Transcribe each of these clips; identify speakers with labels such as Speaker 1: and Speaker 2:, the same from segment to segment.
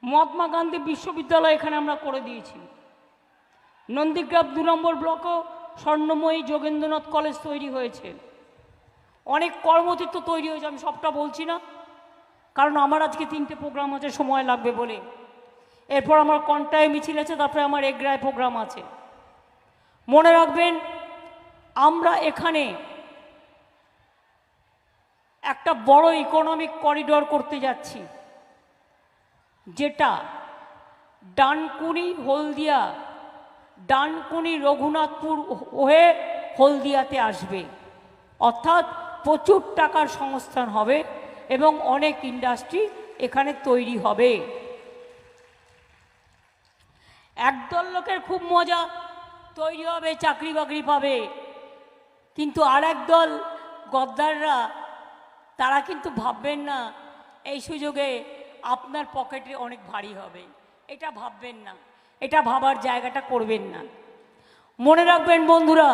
Speaker 1: মহাত্মা গান্ধী বিশ্ববিদ্যালয় এখানে আমরা করে দিয়েছি। নন্দীগ্রাম 2 নম্বর ব্লকও স্বর্ণময়ী যোগেন্দ্রনাথ কলেজ তৈরি হয়েছে। অনেক কর্মতীর্থ তৈরি হয়েছে, আমি সবটা বলছি না কারণ আমার আজকে 3টে প্রোগ্রাম আছে, সময় লাগবে বলে। এরপর আমার কন্টায় মিছিল আছে, তারপরে আমার এগরায় প্রোগ্রাম আছে। মনে রাখবেন, আমরা এখানে একটা বড় ইকোনমিক করিডোর করতে যাচ্ছি, যেটা ডানকুনি হলদিয়া, ডানকুনি রঘুনাথপুর হয়ে হলদিয়াতে আসবে। অর্থাৎ প্রচুর টাকার সংস্থান হবে এবং অনেক ইন্ডাস্ট্রি এখানে তৈরি হবে। একদল লোকের খুব মজা, তৈরি হবে, চাকরি বাকরি পাবে, কিন্তু আর একদল গদ্দাররা তারা কিন্তু ভাববেন না এই সুযোগে আপনার পকেটে অনেক ভারী হবে, এটা ভাববেন না, এটা ভাবার জায়গাটা করবেন না। মনে রাখবেন বন্ধুরা,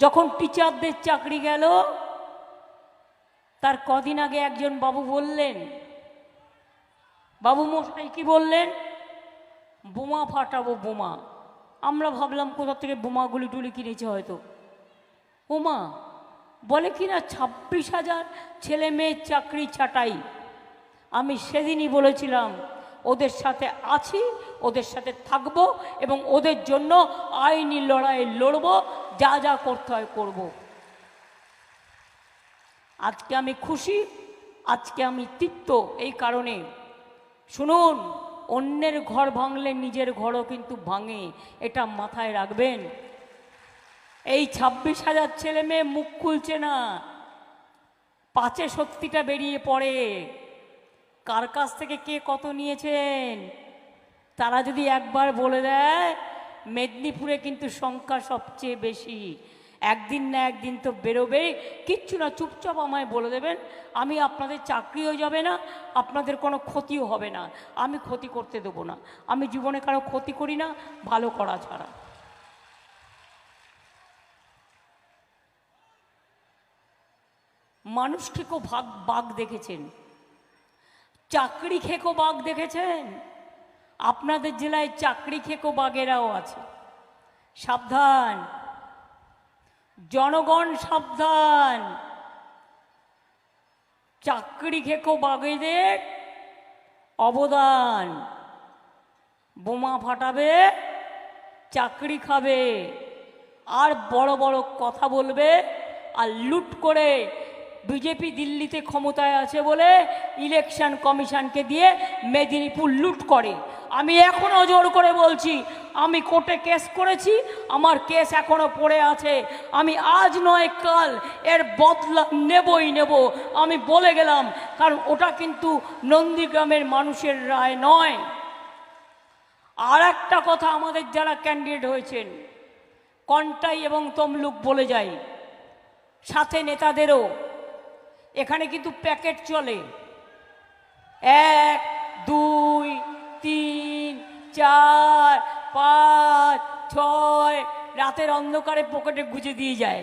Speaker 1: যখন টিচারদের চাকরি গেল, তার কদিন আগে একজন বাবু বললেন, বাবু মশাই কি বললেন, বোমা ফাটাবো বোমা। আমরা ভাবলাম কোথা থেকে বোমাগুলি টুলি কিনেছে হয়তো। বোমা বলে কিনা 26,000 ছেলে মেয়ের চাকরি ছাঁটাই। আমি সেদিনই বলেছিলাম ওদের সাথে আছি, ওদের সাথে থাকব এবং ওদের জন্য আইনি লড়াই লড়ব, যা যা করতে হয় করব। আজকে আমি খুশি, আজকে আমি তৃপ্ত এই কারণে, শুনুন, অন্যের ঘর ভাঙলে নিজের ঘরও কিন্তু ভাঙে, এটা মাথায় রাখবেন। এই 26,000 ছেলে মেয়ে মুখ খুলছে না, পাছে সত্যিটা বেরিয়ে পড়ে। কার কাছ থেকে কে কত নিয়েছেন তারা যদি একবার বলে দেয়, মেদিনীপুরে কিন্তু সংখ্যা সবচেয়ে বেশি। একদিন না একদিন তো বেরোবে, কিচ্ছু না, চুপচাপ আমায় বলে দেবেন, আমি আপনাদের চাকরিও যাবে না, আপনাদের কোনো ক্ষতিও হবে না, আমি ক্ষতি করতে দেবো না। আমি জীবনে কারো ক্ষতি করি না, ভালো করা ছাড়া। মানুষ খেকো বাঘ দেখেছেন, চাকরি খেকো বাঘ দেখেছেন? আপনাদের জেলায় চাকরি খেকো বাঘেরাও আছে, সাবধান জনগণ, সাবধান। চাকরি খেকো বাঘেদের অবদান, বোমা ফাটাবে, চাকরি খাবে, আর বড় বড় কথা বলবে, আর লুট করে বিজেপি দিল্লিতে ক্ষমতায় আছে বলে ইলেকশন কমিশনকে দিয়ে মেদিনীপুর লুট করে। আমি এখনও জোর করে বলছি, আমি কোর্টে কেস করেছি, আমার কেস এখনও পড়ে আছে, আমি আজ নয় কাল এর বদলা নেবই নেব, আমি বলে গেলাম। কারণ ওটা কিন্তু নন্দীগ্রামের মানুষের রায় নয়। আর একটা কথা, আমাদের যারা ক্যান্ডিডেট হয়েছেন, কন্টাই এবং তমলুক বলে যাই, সাথে নেতাদেরও, এখানে কিন্তু প্যাকেট চলে, 1 2 3 4 5 6, রাতের অন্ধকারে পকেটে গুজে দিয়ে যায়।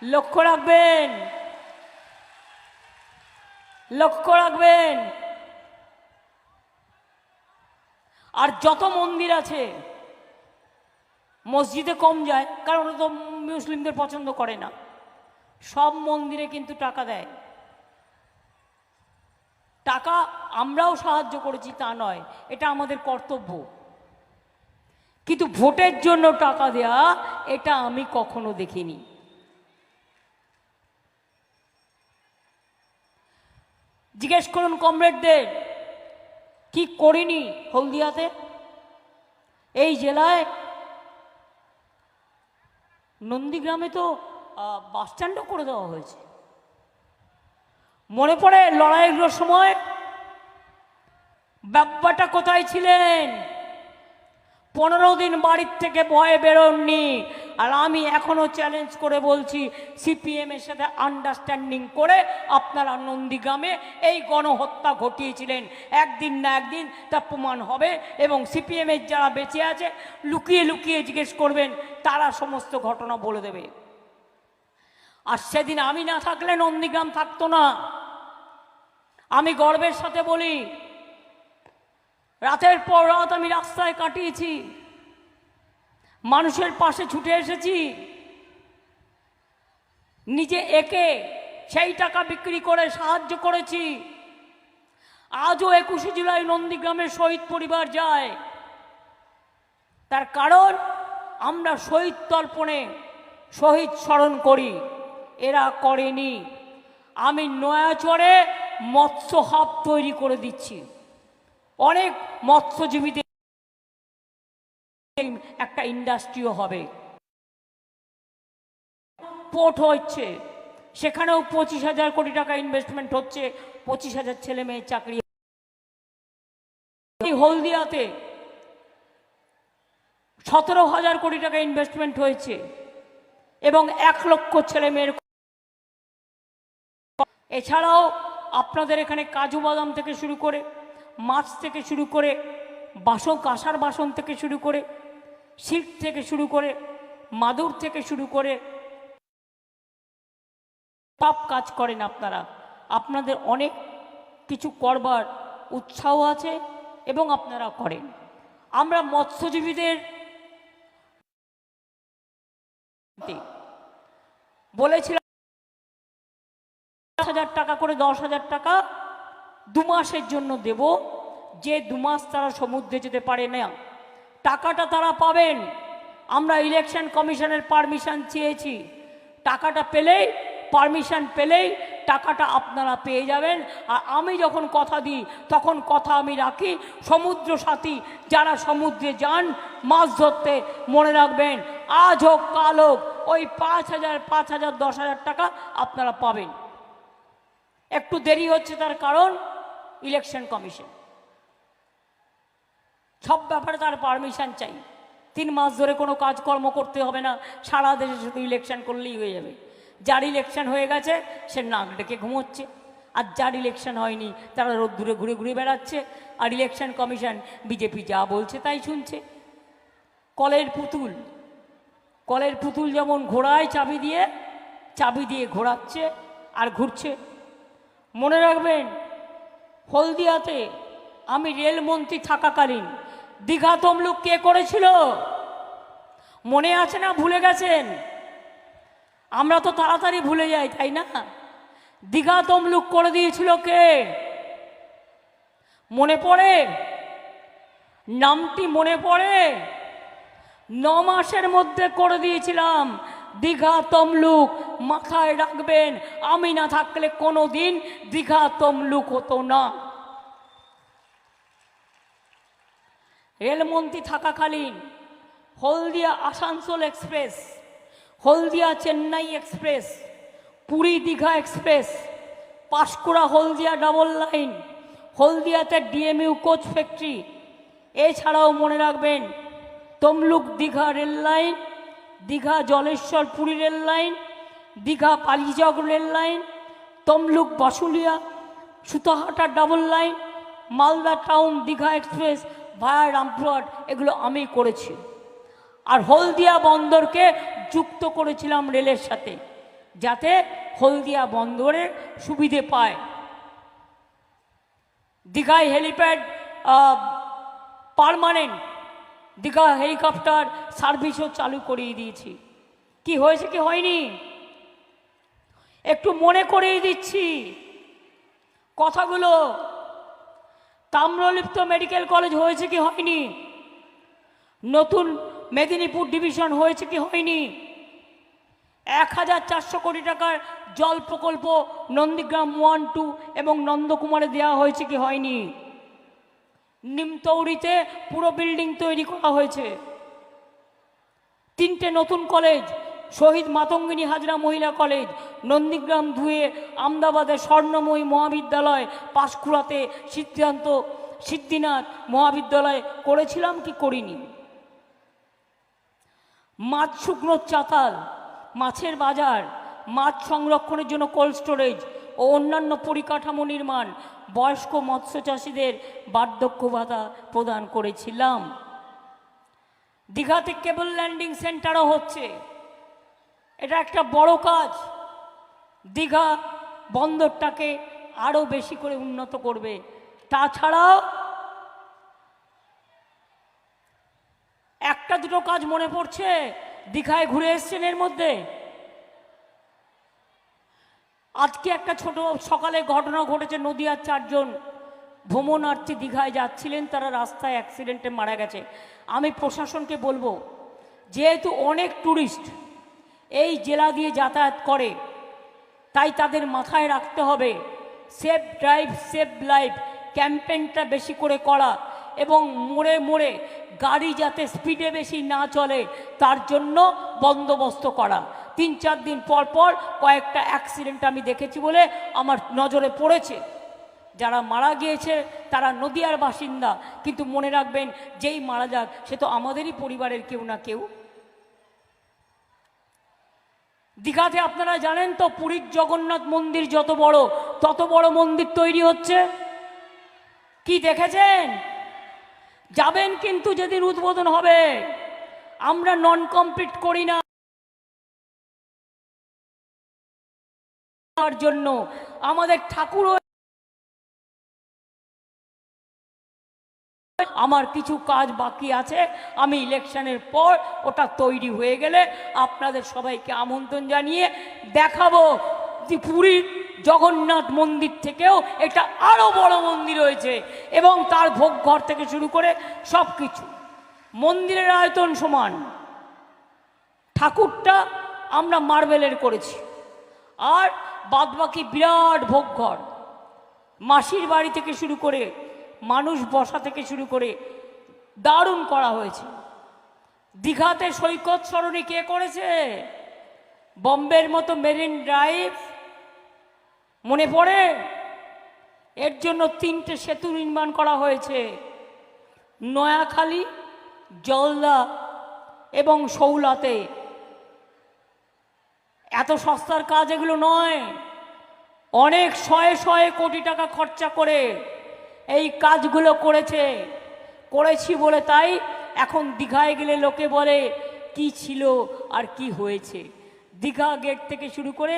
Speaker 1: লক্ষ্য রাখবেন, লক্ষ্য রাখবেন। আর যত মন্দির আছে, মসজিদে কম যায় কারণ ওরা তো মুসলিমদের পছন্দ করে না, সব মন্দিরে কিন্তু টাকা দেয়। টাকা আমরাও সাহায্য করেছি তা নয়, এটা আমাদের কর্তব্য, কিন্তু ভোটের জন্য টাকা দেয়া এটা আমি কখনো দেখিনি। জিজ্ঞেস করুন কমরেডদের, কি করিনি হলদিয়াতে, এই জেলায়। নন্দীগ্রামে তো বাস স্ট্যান্ডও করে দেওয়া হয়েছে। মনে পড়ে লড়াইয়ের সময় বাব্বাটা কোথায় ছিলেন? 15 দিন বাড়ির থেকে ভয়ে বেরোননি। আর আমি এখনো চ্যালেঞ্জ করে বলছি, সিপিএমের সাথে আন্ডারস্ট্যান্ডিং করে আপনারা নন্দীগ্রামে এই গণহত্যা ঘটিয়েছিলেন, একদিন না একদিন তা প্রমাণ হবে। এবং সিপিএমের যারা বেঁচে আছে, লুকিয়ে লুকিয়ে জিজ্ঞেস করবেন, তারা সমস্ত ঘটনা বলে দেবে। আর সেদিন আমি না থাকলে নন্দীগ্রাম থাকতো না। আমি গর্বের সাথে বলি, রাতের পর রাত আমি রাস্তায় কাটিয়েছি, মানুষের পাশে ছুটে এসেছি, নিজে একে সেই টাকা বিক্রি করে সাহায্য করেছি। আজও 21শে জুলাই নন্দীগ্রামের শহীদ পরিবার যায়, তার কারণ আমরা শহীদ তর্পণে শহীদ স্মরণ করি, এরা করেনি। আমি নয়াচরে মৎস্য হাব তৈরি করে দিচ্ছি, অনেক মৎস্যজীবীদের একটা ইন্ডাস্ট্রিও হবে, পোর্ট হচ্ছে, সেখানেও 25,000 কোটি টাকা ইনভেস্টমেন্ট হচ্ছে, 25,000 ছেলে মেয়ে চাকরি। হলদিয়াতে 17,000 কোটি টাকা ইনভেস্টমেন্ট হয়েছে এবং 1 লক্ষ ছেলে মেয়ের। এছাড়াও আপনাদের এখানে কাজু বাদাম থেকে শুরু করে, মাছ থেকে শুরু করে, বাসন কাঁসার বাসন থেকে শুরু করে, সিল্ক থেকে শুরু করে, মাদুর থেকে শুরু করে সব কাজ করেন আপনারা। আপনাদের অনেক কিছু করবার উৎসাহ আছে এবং আপনারা করেন। আমরা মৎস্যজীবীদের বলেছিলাম 10,000 টাকা করে, 10,000 টাকা 2 মাসের জন্য দেব, যে 2 মাস তারা সমুদ্রে যেতে পারে না টাকাটা তারা পাবেন। আমরা ইলেকশন কমিশনের পারমিশন চেয়েছি, টাকাটা পেলেই, পারমিশন পেলেই টাকাটা আপনারা পেয়ে যাবেন। আর আমি যখন কথা দিই তখন কথা আমি রাখি। সমুদ্র সাথী যারা সমুদ্রে যান মাছ ধরতে, মনে রাখবেন আজ হোক কাল হোক ওই 5,000, 5,000, 10,000 টাকা আপনারা পাবেন। একটু দেরি হচ্ছে, তার কারণ ইলেকশন কমিশন, সব ব্যাপারে তার পারমিশন চাই। 3 মাস ধরে কোনো কাজকর্ম করতে হবে না, সারা দেশে শুধু ইলেকশন করলেই হয়ে যাবে। যার ইলেকশন হয়ে গেছে সে নাক ডেকে ঘুমোচ্ছে, আর যার ইলেকশন হয়নি তারা রোদ্দুরে ঘুরে ঘুরে বেড়াচ্ছে, আর ইলেকশন কমিশন বিজেপি যা বলছে তাই শুনছে। কলের পুতুল যেমন ঘোড়ায় চাবি দিয়ে ঘোরাচ্ছে আর ঘুরছে। মনে রাখবেন, হলদিয়াতে আমি রেলমন্ত্রী থাকাকালীন দীঘা তমলুক কে করেছিল মনে আছে না ভুলে গেছেন? আমরা তো তাড়াতাড়ি ভুলে যাই, তাই না? দীঘা তমলুক করে দিয়েছিল কে? মনে পড়ে? নামটি মনে পড়ে? 9 মাসের মধ্যে করে দিয়েছিলাম দীঘা তমলুক। মাথায় রাখবেন, আমি না থাকলে কোনো দিন দীঘা তমলুক হতো না। রেলমন্ত্রী থাকাকালীন Haldia Asansol express, Haldia Chennai express, Puri Digha express, Panskura Haldia double line, হলদিয়াতে ডিএমইউ কোচ ফ্যাক্টরি, এছাড়াও মনে রাখবেন Tamluk Digha rail line, Digha Jaleswar Puri rail line, Digha Palichak rail line, Tamluk Basulia Sutahata double line, Malda town Digha express via Rampurhat, এগুলো আমি করেছি। আর হলদিয়া বন্দরকে যুক্ত করেছিলাম রেলের সাথে, যাতে হলদিয়া বন্দরের সুবিধে পায়। দীঘায় হেলিপ্যাড পার্মানেন্ট, দীঘা হেলিকপ্টার সার্ভিসও চালু করিয়ে দিয়েছি। কি হয়েছে কি হয়নি একটু মনে করিয়ে দিচ্ছি কথাগুলো। তাম্রলিপ্ত মেডিকেল কলেজ হয়েছে কি হয়নি? নতুন মেদিনীপুর ডিভিশন হয়েছে কি হয়নি? 1,400 কোটি টাকার জল প্রকল্প নন্দীগ্রাম 1, 2 এবং নন্দকুমারে দেওয়া হয়েছে কি হয়নি? নিমতৌড়িতে পুরো বিল্ডিং তৈরি করা হয়েছে। 3টে নতুন কলেজ, শহীদ মাতঙ্গিনী হাজরা মহিলা কলেজ, নন্দীগ্রাম 2-এ আমদাবাদে স্বর্ণময়ী মহাবিদ্যালয়, পাঁশকুড়াতে সিদ্ধিনাথ মহাবিদ্যালয় করেছিলাম কি করিনি? মাছ শুকনো চাতাল, মাছের বাজার, মাছ সংরক্ষণের জন্য কোল্ড স্টোরেজ ও অন্যান্য পরিকাঠামো নির্মাণ, বয়স্ক মৎস্য চাষীদের বার্ধক্য ভাতা প্রদান করেছিলাম। দীঘাতে কেবল ল্যান্ডিং সেন্টারও হচ্ছে, এটা একটা বড় কাজ। দীঘা বন্দরটাকে আরও বেশি করে উন্নত করবে। তাছাড়াও একটা দুটো কাজ মনে পড়ছে দীঘায় ঘুরে এসছেন এর মধ্যে? আজকে একটা ছোট সকালে ঘটনা ঘটেছে, নদিয়ার 4 জন ভ্রমণার্থী দীঘায় যাচ্ছিলেন, তারা রাস্তায় অ্যাক্সিডেন্টে মারা গেছে। আমি প্রশাসনকে বলবো, যেহেতু অনেক ট্যুরিস্ট এই জেলা দিয়ে যাতায়াত করে, তাই তাদের মাথায় রাখতে হবে সেফ ড্রাইভ সেভ লাইফ ক্যাম্পেইনটা বেশি করে করা, এবং মোড়ে মোড়ে গাড়ি যাতে স্পিডে বেশি না চলে তার জন্য বন্দোবস্ত করা। 3-4 দিন পর পর কয়েকটা অ্যাক্সিডেন্ট আমি দেখেছি বলে আমার নজরে পড়েছে। যারা মারা গিয়েছে তারা নদিয়ার বাসিন্দা, কিন্তু মনে রাখবেন যেই মারা যাক সে তো আমাদেরই পরিবারের কেউ না কেউ। দীঘাতে আপনারা জানেন তো, পুরীর জগন্নাথ মন্দির যত বড় তত বড় মন্দির তৈরি হচ্ছে। কি দেখেছেন? যাবেন কিন্তু যেদিন উদ্বোধন হবে। আমরা নন কমপ্লিট করি না জন্য, আমাদের ঠাকুর আমার কিছু কাজ বাকি আছে, আমি ইলেকশনের পর ওটা তৈরি হয়ে গেলে আপনাদের সবাইকে আমন্ত্রণ জানিয়ে দেখাবো যে পুরীর জগন্নাথ মন্দির থেকেও এটা আরো বড় মন্দির হয়েছে, এবং তার ভোগ ঘর থেকে শুরু করে সব কিছু। মন্দিরের আয়তন সমান, ঠাকুরটা আমরা মার্বেলের করেছি, আর বাদবাকি বিরাট ভোগ ঘর, মাসির বাড়ি থেকে শুরু করে মানুষ বসা থেকে শুরু করে দারুণ করা হয়েছে। দীঘাতে সৈকত সরণি কে করেছে? বম্বের মতো মেরিন ড্রাইভ মনে পড়ে? এর জন্য 3টে সেতু নির্মাণ করা হয়েছে, নয়াখালী, জলদা এবং শৌলাতে। এত সস্তার কাজ এগুলো নয়, অনেক শয়ে শয়ে কোটি টাকা খরচা করে এই কাজগুলো করেছি বলে তাই এখন দীঘায় গেলে লোকে বলে কি ছিল আর কি হয়েছে। দীঘা গেট থেকে শুরু করে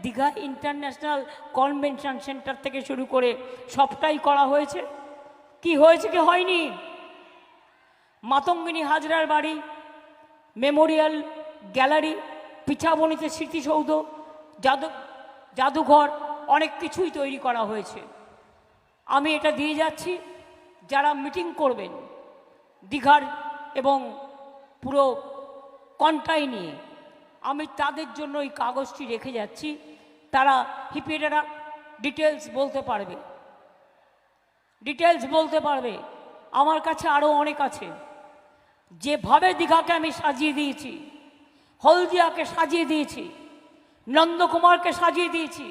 Speaker 1: দীঘা ইন্টারন্যাশনাল কনভেনশন সেন্টার থেকে শুরু করে সবটাই করা হয়েছে। কি হয়েছে কি হয়নি? মাতঙ্গিনী হাজরার বাড়ি, মেমোরিয়াল গ্যালারি, পিঠাবনিতে স্মৃতিসৌধ, জাদুঘর, অনেক কিছুই তৈরি করা হয়েছে। আমি এটা দিয়ে যাচ্ছি, যারা মিটিং করবেন দীঘার এবং পুরো কন্টাই নিয়ে, আমি তাদের জন্য এই কাগজটি রেখে যাচ্ছি। তারা হিপিটারা ডিটেলস বলতে পারবে। আমার কাছে আরও অনেক আছে। যেভাবে দীঘাকে আমি সাজিয়ে দিয়েছি, হলদিয়াকে সাজিয়ে দিয়েছি, নন্দকুমারকে সাজিয়ে দিয়েছি,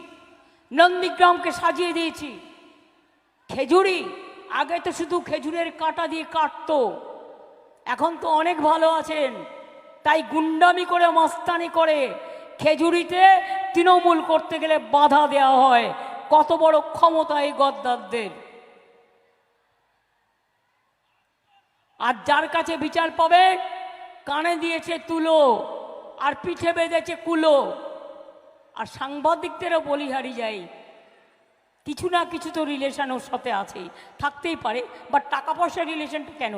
Speaker 1: নন্দীগ্রামকে সাজিয়ে দিয়েছি, খেজুরি আগে তো শুধু খেজুরের কাঁটা দিয়ে কাটতো, এখন তো অনেক ভালো আছেন, তাই গুন্ডামি করে মস্তানি করে খেজুরিতে তৃণমূল করতে গেলে বাধা দেওয়া হয়। কত বড় ক্ষমতা এই গদ্দারদের! আর যার কাছে বিচার পাবে, কানে দিয়েছে তুলো আর পিঠে বেঁধেছে কুলো। আর সাংবাদিকদেরও বলিহারি যায়, কিছু না কিছু তো রিলেশন ওর সাথে আছেই, থাকতেই পারে, বাট টাকা পয়সার রিলেশনটা কেন?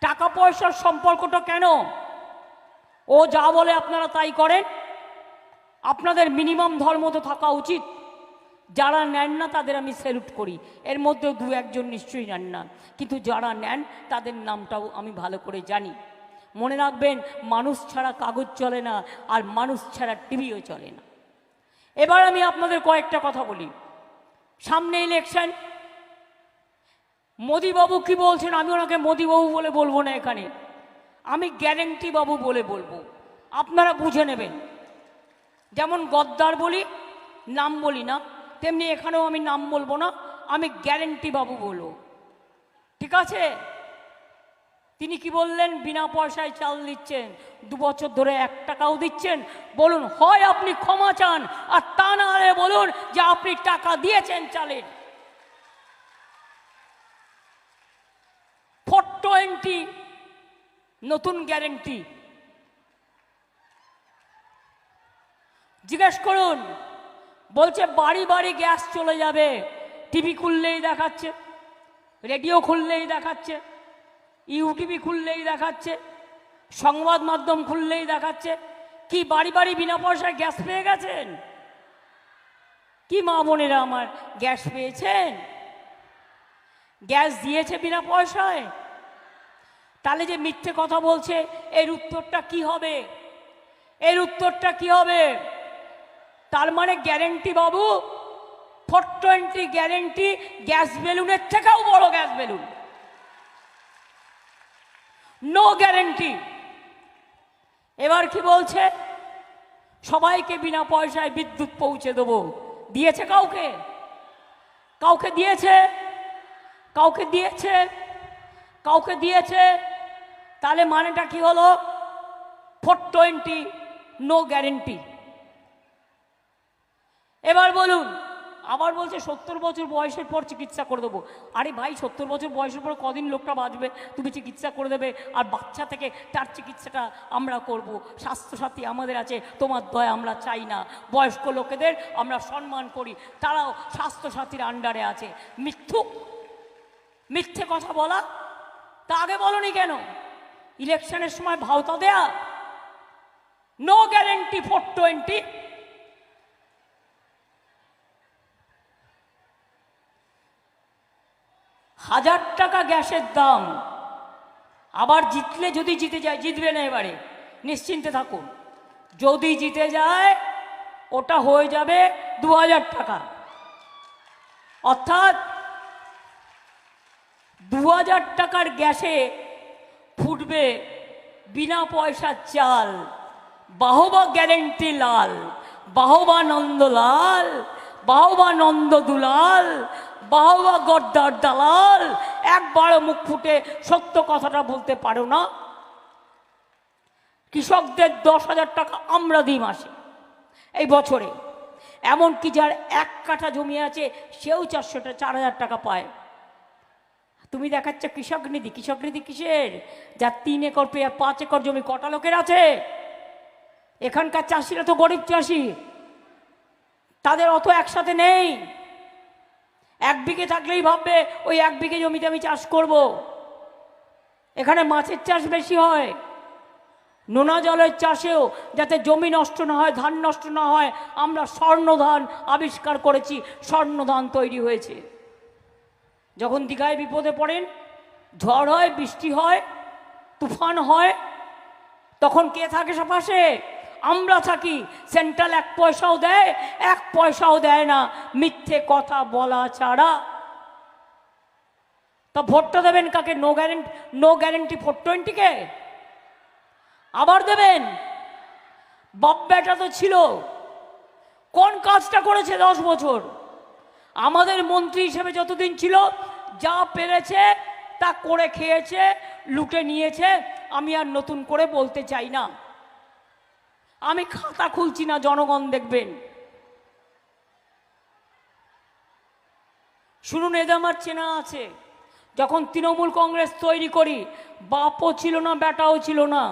Speaker 1: টাকা পয়সার সম্পর্কটা কেন? ও যা বলে আপনারা তাই করেন? আপনাদের মিনিমাম ধর্ম তো থাকা উচিত। যারা নেন না তাদের আমি স্যালুট করি, এর মধ্যেও 2-1 নিশ্চয়ই নেন না, কিন্তু যারা নেন তাদের নামটাও আমি ভালো করে জানি। মনে রাখবেন, মানুষ ছাড়া কাগজ চলে না, আর মানুষ ছাড়া টিভিও চলে না। এবার আমি আপনাদের কয়েকটা কথা বলি। সামনে ইলেকশন, মোদিবাবু কি বলছেন, আমি ওনাকে মোদিবাবু বলে বলবো না এখানে, আমি গ্যারেন্টি বাবু বলে বলবো, আপনারা বুঝে নেবেন। যেমন গদ্দার বলি, নাম বলি না, তেমনি এখানেও আমি নাম বলবো না, আমি গ্যারেন্টি বাবু বলবো, ঠিক আছে? তিনি কি বললেন? বিনা পয়সায় চাল দিচ্ছেন, 2 বছর ধরে 1 টাকাও দিচ্ছেন। বলুন, হয় আপনি ক্ষমা চান, আর তা না হলে বলুন যে আপনি টাকা দিয়েছেন চালের। 420 নতুন গ্যারেন্টি, জিজ্ঞেস করুন। বলছে বাড়ি বাড়ি গ্যাস চলে যাবে, টিভি খুললেই দেখাচ্ছে, রেডিও খুললেই দেখাচ্ছে, ইউটিভি খুললেই দেখাচ্ছে, সংবাদ মাধ্যম খুললেই দেখাচ্ছে। কি বাড়ি বাড়ি বিনা পয়সায় গ্যাস পেয়ে গেছেন? কি মা বোনেরা আমার গ্যাস পেয়েছেন? গ্যাস দিয়েছে বিনা পয়সায়? তাহলে যে মিথ্যে কথা বলছে এর উত্তরটা কি হবে? এর উত্তরটা কি হবে? তার মানে গ্যারেন্টি বাবু, 420 গ্যারেন্টি গ্যাস বেলুনের থেকেও বড় গ্যাস বেলুন। No guarantee. এবার কি বলছে? সবাইকে বিনা পয়সায় বিদ্যুৎ পৌঁছে দেবো। দিয়েছে কাউকে? কাউকে দিয়েছে? কাউকে দিয়েছে? কাউকে দিয়েছে? তাহলে মানেটা কি হলো? 420 নো গ্যারেন্টি। এবার বলুন, আবার বলছে 70 বছর বয়সের পর চিকিৎসা করে দেবো। আরে ভাই, 70 বছর বয়সের পর কদিন লোকটা বাঁচবে? তুমি চিকিৎসা করে দেবে, আর বাচ্চা থেকে তার চিকিৎসাটা আমরা করব। স্বাস্থ্যসাথী আমাদের আছে, তোমার দয়া আমরা চাই না। বয়স্ক লোকেদের আমরা সম্মান করি, তারাও স্বাস্থ্যসাথীর আন্ডারে আছে। মিথ্যুক, মিথ্যে কথা বলা। তা আগে বলনি কেন? ইলেকশনের সময় ভাওতা দেয়া, নো গ্যারেন্টি 420। হাজার টাকা গ্যাসের দাম। আবার জিতলে, যদি জিতে যায়, জিতবে না এবারে, নিশ্চিন্তে থাকুন, যদি জিতে যায় ওটা হয়ে যাবে 2000 টাকা। অর্থাৎ 2000 টাকার গ্যাসে ফুটবে বিনা পয়সার চাল। বাহবা গ্যারেন্টি লাল, বাহবা নন্দলাল, বাহবা নন্দ দুলাল, বাহবা গদ্দার দালাল। একবারও মুখ ফুটে সত্য কথাটা বলতে পারো না। কৃষকদের 10,000 টাকা আমরা দিই মাসে, এই বছরে। এমনকি যার 1 কাঠা জমি আছে সেও 4,000 টাকা পায়। তুমি দেখাচ্ছ কৃষক নিধি। কৃষক নিধি কিসের? যার 3 একর 5 একর জমি, কটা লোকের আছে? এখানকার চাষিরা তো গরিব চাষি, তাদের অত একসাথে নেই। 1 বিঘে থাকলেই ভাববে ওই 1 বিঘে জমিতে আমি চাষ করব। এখানে মাছের চাষ বেশি হয়, নোনা জলের চাষেও যাতে জমি নষ্ট না হয়, ধান নষ্ট না হয়, আমরা স্বর্ণ ধান আবিষ্কার করেছি। স্বর্ণ ধান তৈরি হয়েছে। যখন দীঘায় বিপদে পড়েন, ঝড় হয়, বৃষ্টি হয়, তুফান হয়, তখন কে থাকে পাশে? আমরা থাকি। সেন্ট্রাল 1 পয়সাও দেয়, 1 পয়সাও দেয় না, মিথ্যে কথা বলা ছাড়া। তা ভোটটা দেবেন কাকে? নো গ্যারেন্টি 420 কে আবার দেবেন? বাপ বেটা তো ছিল, কোন কাজটা করেছে 10 বছর? আমাদের মন্ত্রী হিসেবে যতদিন ছিল যা পেরেছে তা করে খেয়েছে, লুটে নিয়েছে। আমি আর নতুন করে বলতে চাই না, আমি খাতা খুলছি না, জনগণ দেখবেন। শুনুন, এদের আমার চেনা আছে। যখন তৃণমূল কংগ্রেস তৈরি করি, বাপও ছিল না, বেটাও ছিল না।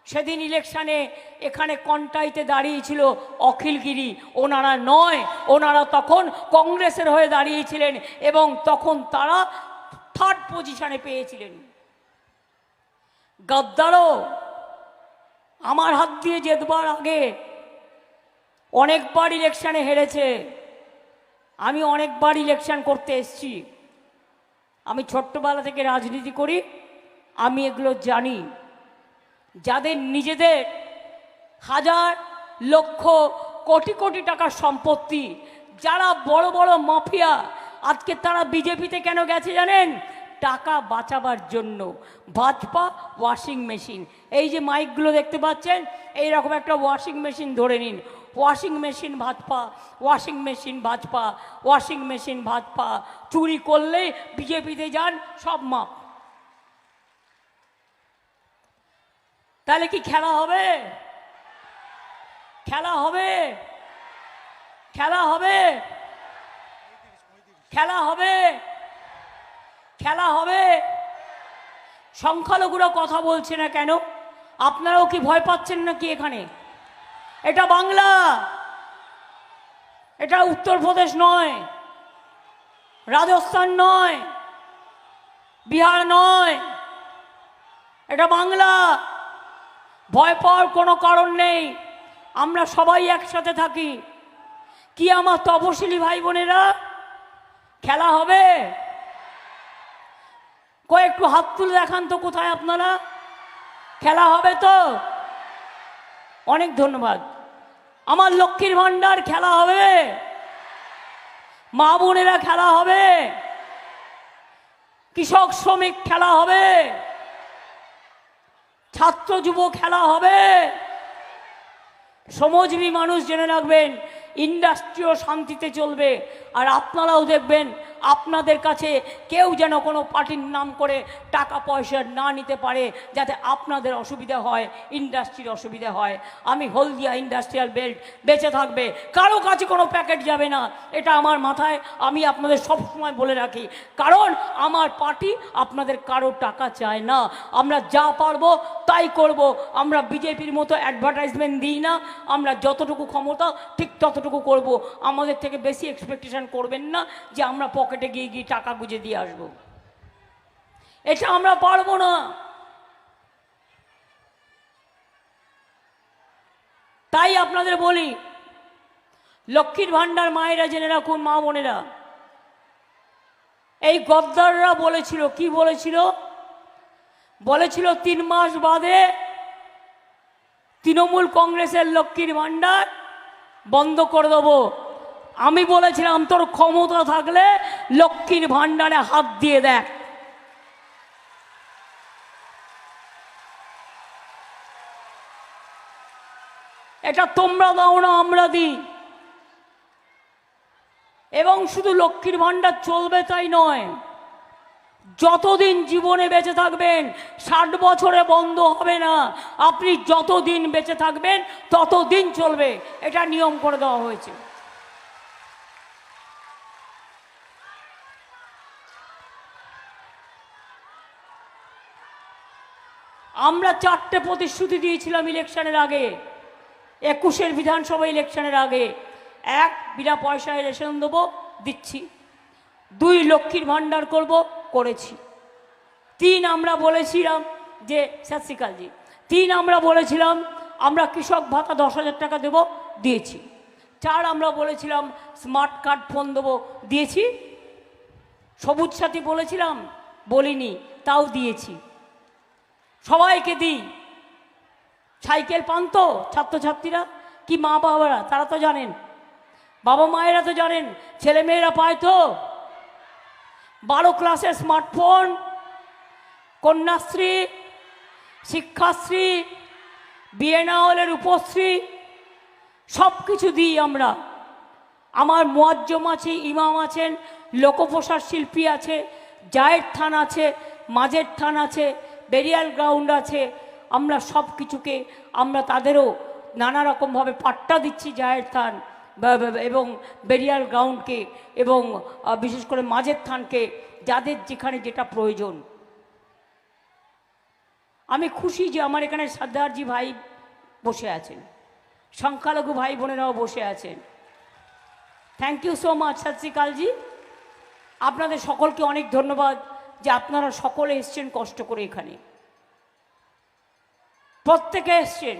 Speaker 1: সেদিন ইলেকশানে এখানে কন্টাইতে দাঁড়িয়েছিল অখিলগিরি, ওনারা নয়, ওনারা তখন কংগ্রেসের হয়ে দাঁড়িয়েছিলেন এবং তখন তারা 3rd পজিশনে পেয়েছিলেন। গদ্দারও আমার হাত দিয়ে জেতবার আগে অনেকবার ইলেকশানে হেরেছে। আমি অনেকবার ইলেকশন করতে এসেছি। আমি ছোট্টবেলা থেকে রাজনীতি করি, আমি এগুলো জানি। যাদের নিজেদের হাজার লক্ষ কোটি কোটি টাকার সম্পত্তি, যারা বড় বড় মাফিয়া, আজকে তারা বিজেপিতে কেন গেছে জানেন? টাকা বাঁচাবার জন্য। ভাজপা ওয়াশিং মেশিন, এই যে মাইকগুলো দেখতে পাচ্ছেন, এইরকম একটা ওয়াশিং মেশিন ধরে নিন। Washing machine Bhajpa, washing machine Bhajpa, washing machine Bhajpa. চুরি করলেই বিজেপিতে যান, সব মাপ। তাহলে কি খেলা হবে? খেলা হবে? খেলা হবে? খেলা হবে? খেলা হবে? সংখ্যালঘুরা কথা বলছে না কেন? আপনারাও কি ভয় পাচ্ছেন নাকি? এখানে এটা বাংলা, এটা উত্তরপ্রদেশ নয়, রাজস্থান নয়, বিহার নয়, এটা বাংলা, ভয় পাওয়ার কোনো কারণ নেই। আমরা সবাই একসাথে থাকি। কি আমার তপশিলি ভাই বোনেরা, খেলা হবে? একটু হাত তুলে দেখান তো, কোথায় আপনারা? খেলা হবে তো? অনেক ধন্যবাদ। আমার লক্ষ্মীর ভান্ডার খেলা হবে, মা বোনেরা খেলা হবে, কৃষক শ্রমিক খেলা হবে, ছাত্র যুব খেলা হবে। শ্রমজীবী মানুষ জেনে রাখবেন, ইন্ডাস্ট্রিও শান্তিতে চলবে। আর আপনারাও দেখবেন আপনাদের কাছে কেউ যেন কোনো পার্টির নাম করে টাকা পয়সা না নিতে পারে, যাতে আপনাদের অসুবিধা হয়, ইন্ডাস্ট্রির অসুবিধা হয়। আমি হলদিয়া ইন্ডাস্ট্রিয়াল বেল্ট বেঁচে থাকবে, কারো কাছে কোনো প্যাকেট যাবে না, এটা আমার মাথায় আমি আপনাদের সবসময় বলে রাখি। কারণ আমার পার্টি আপনাদের কারো টাকা চায় না। আমরা যা পারবো তাই করব। আমরা বিজেপির মতো অ্যাডভার্টাইজমেন্ট দিই না। আমরা যতটুকু ক্ষমতা ঠিক ততটুকু করব। আমাদের থেকে বেশি এক্সপেকটেশন করবেন না যে আমরা পকেটে গিয়ে গিয়ে টাকা গুঁজে দিয়ে আসবো, এটা আমরা পারবো না। তাই আপনাদের বলি, লক্ষ্মীর ভান্ডার মায়েরা জেনে রাখুন, মা বোনেরা। এই গদ্দাররা বলেছিল, কি বলেছিল? বলেছিল 3 মাস বাদে তৃণমূল কংগ্রেসের লক্ষ্মীর ভান্ডার বন্ধ করে দেবো। আমি বলেছিলাম, তোর ক্ষমতা থাকলে লক্ষ্মীর ভান্ডারে হাত দিয়ে দেখ। এটা তোমরা দাও না, আমরা দিই। এবং শুধু লক্ষ্মীর ভান্ডার চলবে তাই নয়, যতদিন জীবনে বেঁচে থাকবেন, 60 বছরে বন্ধ হবে না। আপনি যতদিন বেঁচে থাকবেন ততদিন চলবে, এটা নিয়ম করে দেওয়া হয়েছে। আমরা 4টে প্রতিশ্রুতি দিয়েছিলাম ইলেকশনের আগে, 21-এর বিধানসভা ইলেকশনের আগে। 1, বিনা পয়সায় রেশন দেবো, দিচ্ছি। 2, লক্ষ্মীর ভান্ডার করব, করেছি। 3, আমরা বলেছিলাম যে সত্যিকালজি 3, আমরা বলেছিলাম আমরা কৃষক ভাতা 10,000 টাকা দেব, দিয়েছি। 4, আমরা বলেছিলাম স্মার্ট কার্ড ফোন দেবো, দিয়েছি। সবুজ সাথী বলেছিলাম, বলিনি, তাও দিয়েছি। সবাইকে দিই। সাইকেল পান তো ছাত্রছাত্রীরা, কি মা বাবারা, তারা তো জানেন, বাবা মায়েরা তো জানেন, ছেলে মেয়েরা পায় তো। 12 ক্লাসে স্মার্টফোন, কন্যাশ্রী, শিক্ষাশ্রী, বিয়ে না হলে রূপশ্রী, সব কিছু দিই আমরা। আমার মুয়াজ্জম আছে, ইমাম আছেন, লোকপ্রসার শিল্পী আছে, জায়ের থান আছে, মাঝের থান আছে, বেরিয়াল গ্রাউন্ড আছে। আমরা সব কিছুকে, আমরা তাদেরও নানা রকমভাবে পাট্টা দিচ্ছি, জায়ের থান এবং বেরিয়াল গ্রাউন্ডকে, এবং বিশেষ করে মাঝের থানকে, যাদের যেখানে যেটা প্রয়োজন। আমি খুশি যে আমার এখানে সর্দারজি ভাই বসে আছেন, সংখ্যালঘু ভাই বোনেরাও বসে আছেন। থ্যাংক ইউ সো মাচ সত শ্রী আকালজি। আপনাদের সকলকে অনেক ধন্যবাদ যে আপনারা সকলে এসছেন কষ্ট করে এখানে, প্রত্যেকে এসছেন।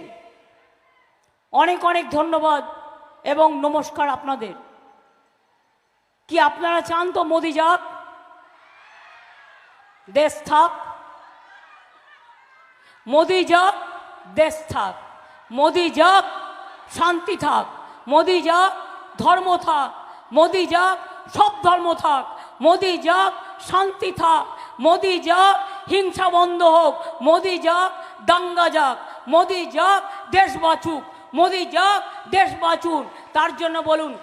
Speaker 1: অনেক অনেক ধন্যবাদ এবং নমস্কার আপনাদের। কি আপনারা চান তো মোদি যাক, দেশ থাক? মোদি যাক, দেশ থাক। মোদি যাক, শান্তি থাক। মোদি যাক, ধর্ম থাক। মোদি যাক, সব ধর্ম থাক। মোদি যাক, শান্তি থাক। মোদি যাক, হিংসা বন্ধ হোক। মোদি যাক, দাঙ্গা যাক। মোদি যাক, দেশ বাঁচুক। মোদি যাক, দেশ বাঁচুন। তার জন্য বলুন,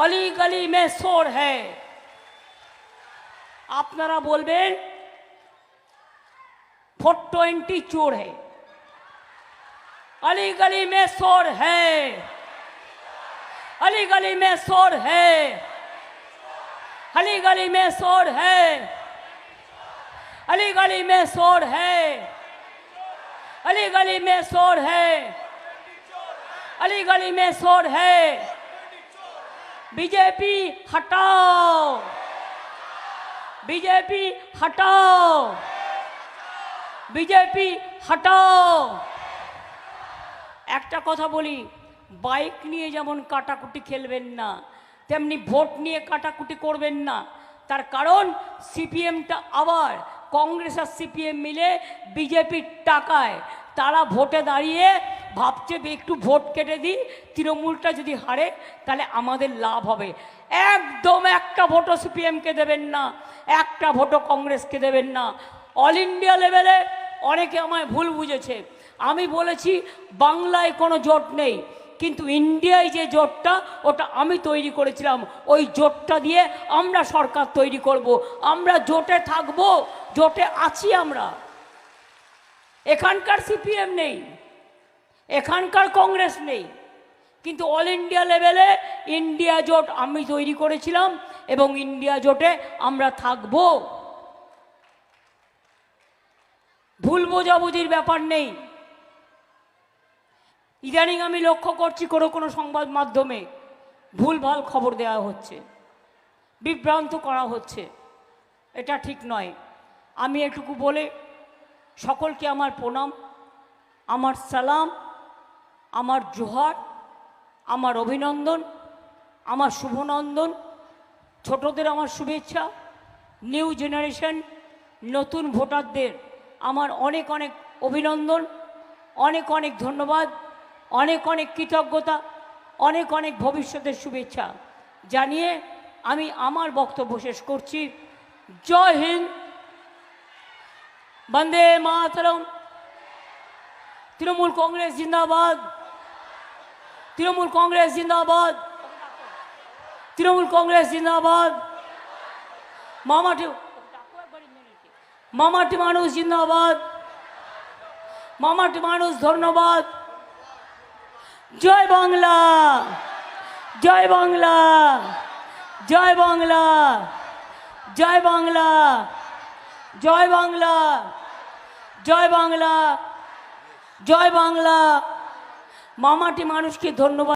Speaker 1: অলি গলি মে শোর হ্যায়। আপনারা বলবেন 420 चोर है। अली गली में शोर है, अली गली में शोर है, अली गली में शोर है, अली गली में शोर है, अली गली में शोर है, अली गली में शोर है। बीजेपी हटाओ, बीजेपी हटाओ, বিজেপি হটাও। একটা কথা বলি, বাইক নিয়ে যেমন কাটাকুটি খেলবেন না, তেমনি ভোট নিয়ে কাটাকুটি করবেন না। তার কারণ সিপিএমটা আবার কংগ্রেস আর সিপিএম মিলে বিজেপির টাকায় তারা ভোটে দাঁড়িয়ে ভাবছে একটু ভোট কেটে দিই, তৃণমূলটা যদি হারে তাহলে আমাদের লাভ হবে। একদম একটা ভোটও সিপিএমকে দেবেন না, একটা ভোটও কংগ্রেসকে দেবেন না। অল ইন্ডিয়া লেভেলে অনেকে আমায় ভুল বুঝেছে। আমি বলেছি বাংলায় কোনো জোট নেই, কিন্তু ইন্ডিয়ায় যে জোটটা ওটা আমি তৈরি করেছিলাম। ওই জোটটা দিয়ে আমরা সরকার তৈরি করব। আমরা জোটে থাকব, জোটে আছি আমরা। এখানকার সিপিএম নেই, এখানকার কংগ্রেস নেই, কিন্তু অল ইন্ডিয়া লেভেলে ইন্ডিয়া জোট আমি তৈরি করেছিলাম এবং ইন্ডিয়া জোটে আমরা থাকব। ভুল বোঝাবুঝির ব্যাপার নেই। ইদানিং আমি লক্ষ্য করছি কোনো সংবাদ মাধ্যমে ভুলভাল খবর দেওয়া হচ্ছে, বিভ্রান্ত করা হচ্ছে। এটা ঠিক নয়। আমি এটুকু বলে সকলকে আমার প্রণাম, আমার সালাম, আমার জোহার, আমার অভিনন্দন, আমার শুভনন্দন, ছোটদের আমার শুভেচ্ছা, নিউ জেনারেশন নতুন ভোটারদের আমার অনেক অনেক অভিনন্দন, অনেক অনেক ধন্যবাদ, অনেক অনেক কৃতজ্ঞতা, অনেক অনেক ভবিষ্যতের শুভেচ্ছা জানিয়ে আমি আমার বক্তব্য শেষ করছি। জয় হিন্দ, বন্দে মাতরম, তৃণমূল কংগ্রেস জিন্দাবাদ, তৃণমূল কংগ্রেস জিন্দাবাদ, তৃণমূল কংগ্রেস জিন্দাবাদ, মামাটি মানুষ জিন্দাবাদ, মামাটি মানুষ ধন্যবাদ। জয় বাংলা, জয় বাংলা, জয় বাংলা, জয় বাংলা, জয় বাংলা, জয় বাংলা, জয় বাংলা। মামাটি মানুষকে ধন্যবাদ।